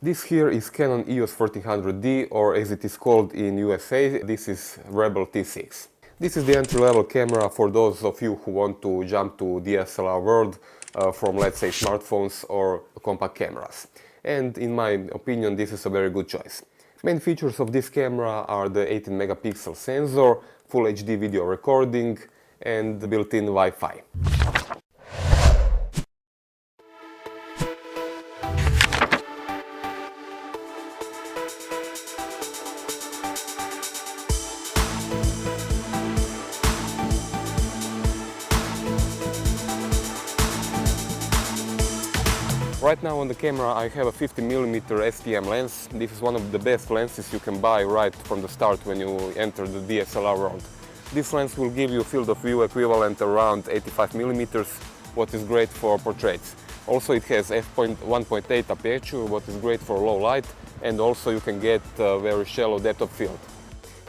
This here is Canon EOS 1300D, or as it is called in USA, this is Rebel T6. This is the entry-level camera for those of you who want to jump to DSLR world from, let's say, smartphones or compact cameras. And in my opinion, this is a very good choice. Main features of this camera are the 18 megapixel sensor, full HD video recording and built-in Wi-Fi. Right now on the camera I have a 50mm STM lens. This is one of the best lenses you can buy right from the start when you enter the DSLR world. This lens will give you field of view equivalent around 85mm, what is great for portraits. Also it has f1.8 aperture, what is great for low light, and also you can get very shallow depth of field.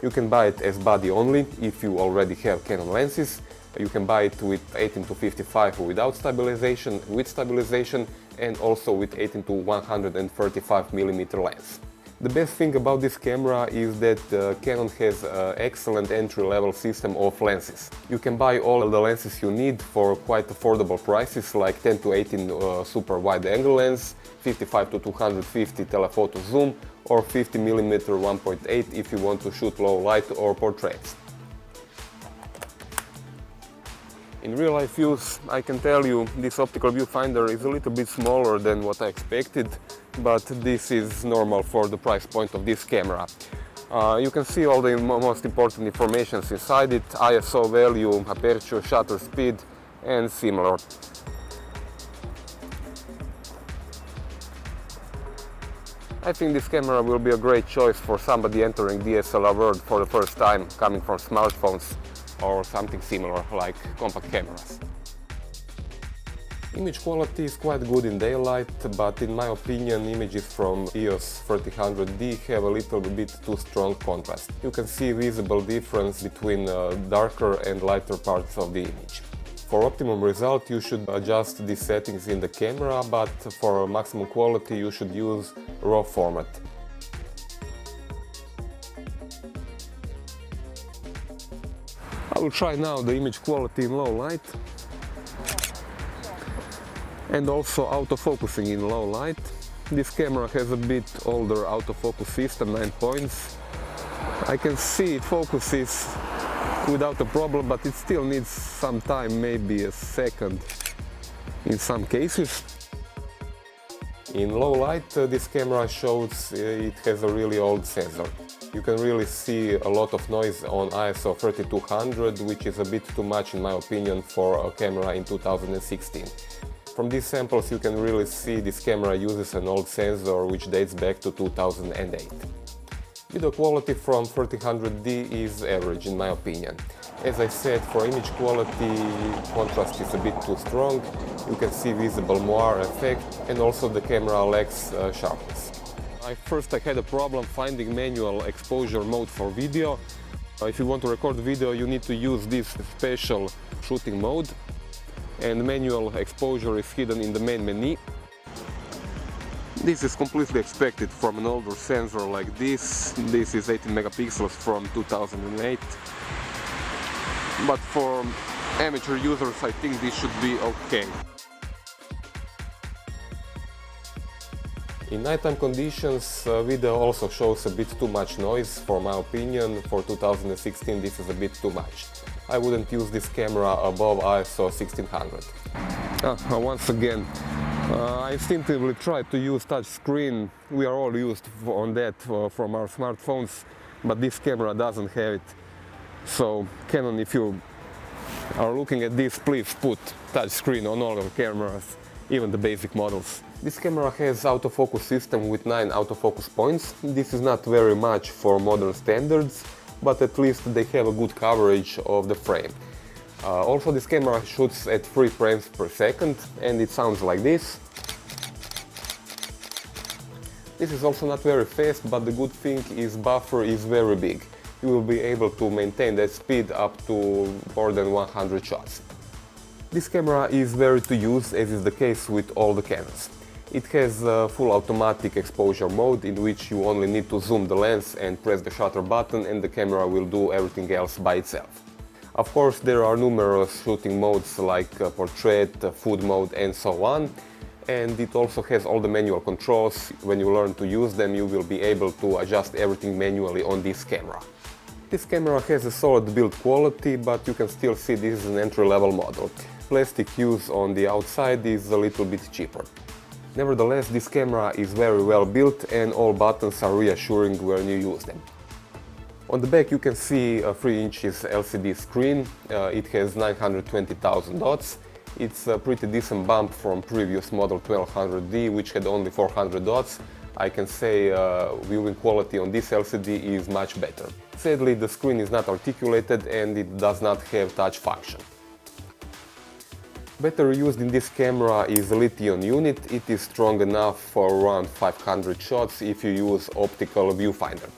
You can buy it as body only if you already have Canon lenses. You can buy it with 18-55 without stabilization, with stabilization, and also with 18 to 135mm lens. The best thing about this camera is that Canon has an excellent entry-level system of lenses. You can buy all the lenses you need for quite affordable prices, like 10 to 18 super wide angle lens, 55 to 250 telephoto zoom, or 50mm 1.8 if you want to shoot low light or portraits. In real life use, I can tell you this optical viewfinder is a little bit smaller than what I expected, but this is normal for the price point of this camera. You can see all the most important information inside it: ISO value, aperture, shutter speed and similar. I think this camera will be a great choice for somebody entering DSLR world for the first time, coming from smartphones or something similar like compact cameras. Image quality is quite good in daylight, but in my opinion images from EOS 1300D have a little bit too strong contrast. You can see visible difference between darker and lighter parts of the image. For optimum result you should adjust these settings in the camera, but for maximum quality you should use RAW format. I will try now the image quality in low light and also autofocusing in low light. This camera has a bit older autofocus system, 9 points. I can see it focuses without a problem, but it still needs some time, maybe a second in some cases. In low light this camera shows it has a really old sensor. You can really see a lot of noise on ISO 3200, which is a bit too much in my opinion for a camera in 2016. From these samples you can really see this camera uses an old sensor which dates back to 2008. Video quality from 1300D is average in my opinion. As I said, for image quality contrast is a bit too strong, you can see visible moire effect, and also the camera lacks sharpness. First I had a problem finding manual exposure mode for video. If you want to record video you need to use this special shooting mode, and manual exposure is hidden in the main menu. This is completely expected from an older sensor like this. This is 18 megapixels from 2008. But for amateur users I think this should be okay. In nighttime conditions, video also shows a bit too much noise, for my opinion. For 2016 this is a bit too much. I wouldn't use this camera above ISO 1600. Once again, I instinctively tried to use touch screen. We are all used on that from our smartphones, but this camera doesn't have it. So Canon, if you are looking at this, please put touch screen on all of the cameras, even the basic models. This camera has autofocus system with 9 autofocus points. This is not very much for modern standards, but at least they have a good coverage of the frame. Also this camera shoots at 3 frames per second and it sounds like this. This is also not very fast, but the good thing is buffer is very big. You will be able to maintain that speed up to more than 100 shots. This camera is very to use, as is the case with all the Canons. It has a full automatic exposure mode in which you only need to zoom the lens and press the shutter button and the camera will do everything else by itself. Of course, there are numerous shooting modes like portrait, food mode and so on. And it also has all the manual controls. When you learn to use them, you will be able to adjust everything manually on this camera. This camera has a solid build quality, but you can still see this is an entry-level model. Plastic use on the outside is a little bit cheaper. Nevertheless, this camera is very well built and all buttons are reassuring when you use them. On the back you can see a 3 inches LCD screen. It has 920,000 dots. It's a pretty decent bump from previous model 1200D, which had only 400 dots. I can say viewing quality on this LCD is much better. Sadly, the screen is not articulated and it does not have touch function. Battery used in this camera is a lithium unit. It is strong enough for around 500 shots if you use optical viewfinder.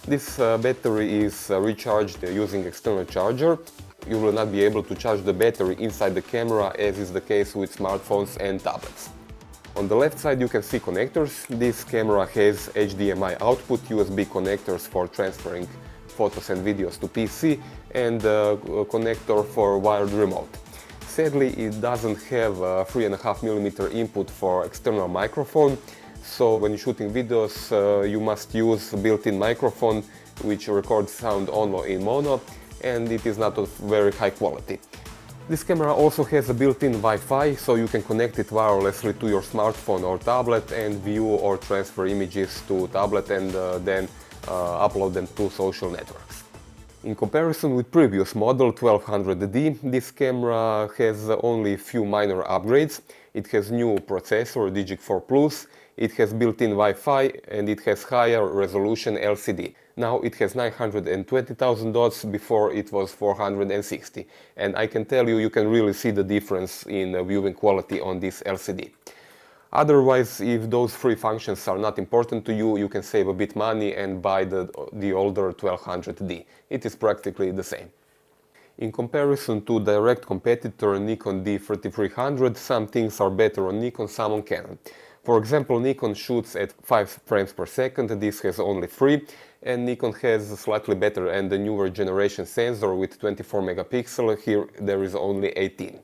This battery is recharged using external charger. You will not be able to charge the battery inside the camera, as is the case with smartphones and tablets. On the left side you can see connectors. This camera has HDMI output, USB connectors for transferring photos and videos to PC, and a connector for wired remote. Sadly, it doesn't have a 3.5mm input for external microphone, so when you're shooting videos you must use a built-in microphone which records sound only in mono, and it is not of very high quality. This camera also has a built-in Wi-Fi, so you can connect it wirelessly to your smartphone or tablet and view or transfer images to tablet and then upload them to social networks. In comparison with previous model 1200D, this camera has only a few minor upgrades. It has new processor GdgtCompare+, it has built-in Wi-Fi and it has higher resolution LCD. Now it has 920,000 dots, before it was 460. And I can tell you, you can really see the difference in viewing quality on this LCD. Otherwise, if those three functions are not important to you, you can save a bit money and buy the older 1200D. It is practically the same. In comparison to direct competitor Nikon D3300, some things are better on Nikon, some on Canon. For example, Nikon shoots at 5 frames per second, this has only 3, and Nikon has a slightly better and a newer generation sensor with 24 megapixel, here there is only 18.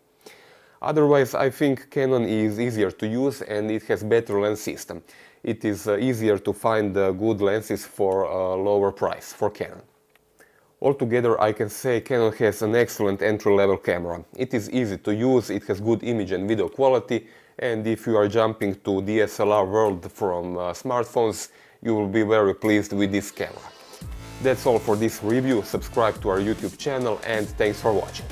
Otherwise, I think Canon is easier to use and it has better lens system. It is easier to find good lenses for a lower price for Canon. Altogether, I can say Canon has an excellent entry-level camera. It is easy to use, it has good image and video quality, and if you are jumping to DSLR world from smartphones, you will be very pleased with this camera. That's all for this review. Subscribe to our YouTube channel and thanks for watching.